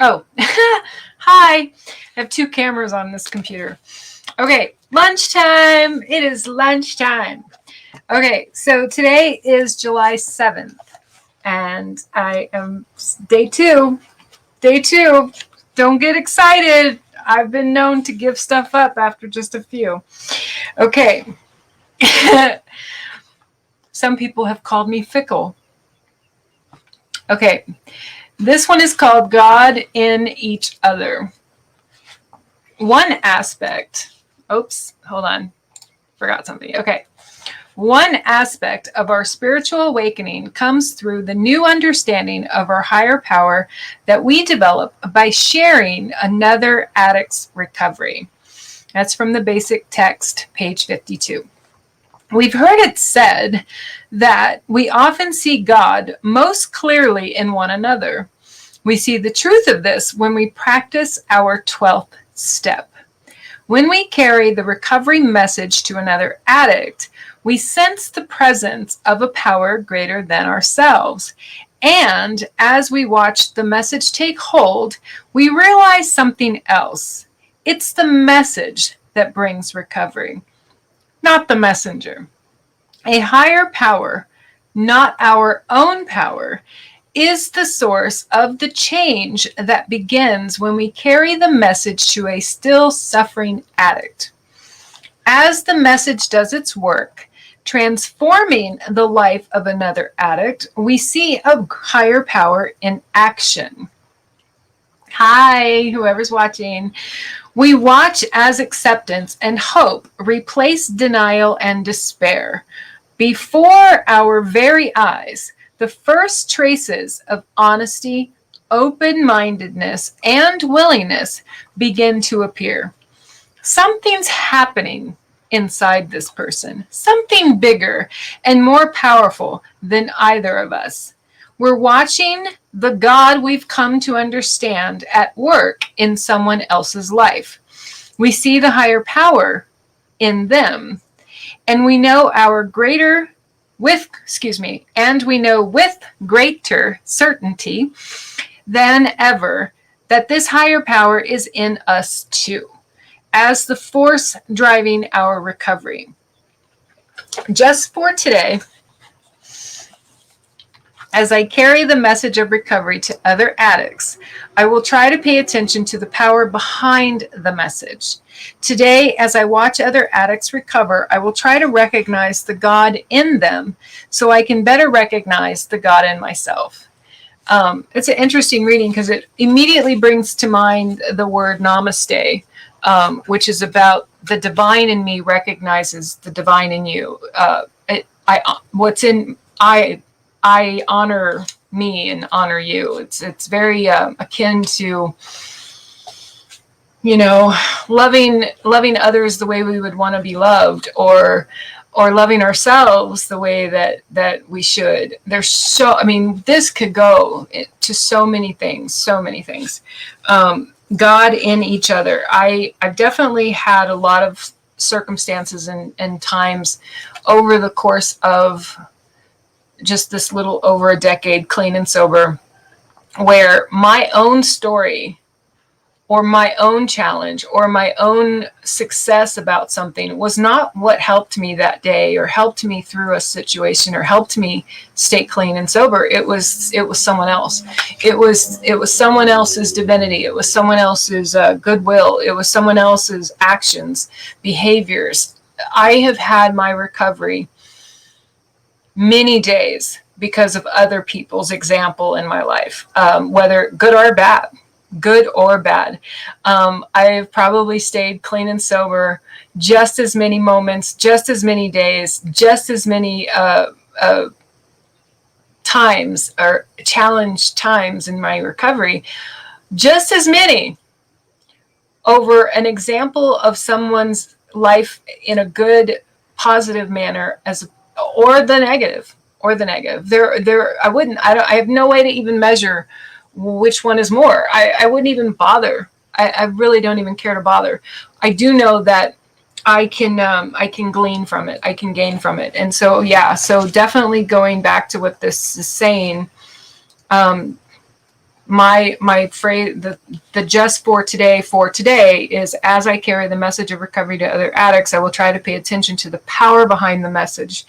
Oh, hi. I have two cameras on this computer. Okay, lunchtime. It is lunchtime. Okay, so today is July 7th, and I am day two. Day two. Don't get excited. I've been known to give stuff up after just a few. Okay. Some people have called me fickle. Okay, this one is called God in Each Other. One aspect, oops, hold on, forgot something. Okay. One aspect of our spiritual awakening comes through the new understanding of our higher power that we develop by sharing another addict's recovery. That's from the basic text, page 52. We've heard it said that we often see God most clearly in one another. We see the truth of this when we practice our 12th step. When we carry the recovery message to another addict, we sense the presence of a power greater than ourselves. And as we watch the message take hold, we realize something else. It's the message that brings recovery, not the messenger. A higher power, not our own power, is the source of the change that begins when we carry the message to a still suffering addict. As the message does its work, transforming the life of another addict, we see a higher power in action. Hi, whoever's watching. We watch as acceptance and hope replace denial and despair. Before our very eyes, the first traces of honesty, open-mindedness, and willingness begin to appear. Something's happening inside this person, something bigger and more powerful than either of us. We're watching the God we've come to understand at work in someone else's life. We see the higher power in them, and we know with greater certainty than ever that this higher power is in us too, as the force driving our recovery. Just for today, as I carry the message of recovery to other addicts, I will try to pay attention to the power behind the message. Today, as I watch other addicts recover, I will try to recognize the God in them so I can better recognize the God in myself. It's an interesting reading because it immediately brings to mind the word namaste, which is about the divine in me recognizes the divine in you. I honor me and honor you. It's very akin to, loving others the way we would want to be loved, or loving ourselves the way that we should. This could go to so many things. God in each other. I've definitely had a lot of circumstances and times over the course of just this little over a decade clean and sober, where my own story or my own challenge or my own success about something was not what helped me that day or helped me through a situation or helped me stay clean and sober. It was someone else. It was someone else's divinity. It was someone else's goodwill. It was someone else's actions, behaviors. I have had my recovery many days because of other people's example in my life, whether good or bad. I've probably stayed clean and sober just as many moments, just as many days, just as many times or challenge times in my recovery, just as many over an example of someone's life in a good, positive manner or the negative. I have no way to even measure which one is more. I wouldn't even bother. I really don't even care to bother. I do know that I can glean from it. I can gain from it. And so definitely going back to what this is saying, my phrase, the just for today is, as I carry the message of recovery to other addicts, I will try to pay attention to the power behind the message.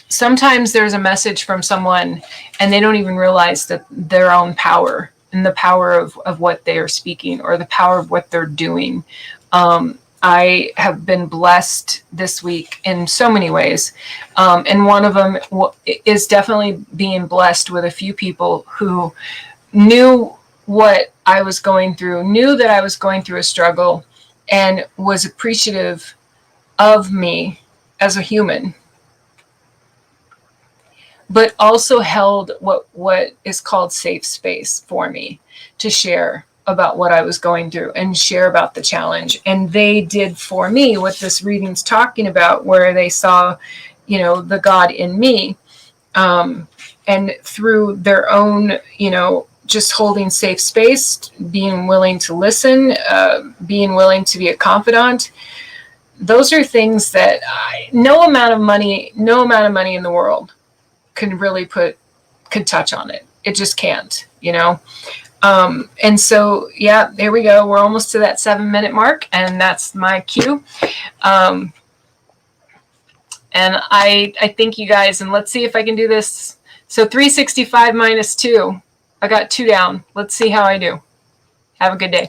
Sometimes there's a message from someone and they don't even realize that their own power and the power of what they are speaking or the power of what they're doing. I have been blessed this week in so many ways. And one of them is definitely being blessed with a few people who knew what I was going through, knew that I was going through a struggle, and was appreciative of me as a human, but also held what is called safe space for me to share about what I was going through and share about the challenge. And they did for me what this reading's talking about, where they saw, the God in me, and through their own, just holding safe space, being willing to listen, being willing to be a confidant. Those are things that no amount of money in the world can really could touch on it. It just can't, and so, yeah, there we go. We're almost to that 7-minute mark, and that's my cue. And I thank you guys, and let's see if I can do this. So 365 minus 2. I got 2 down. Let's see how I do. Have a good day.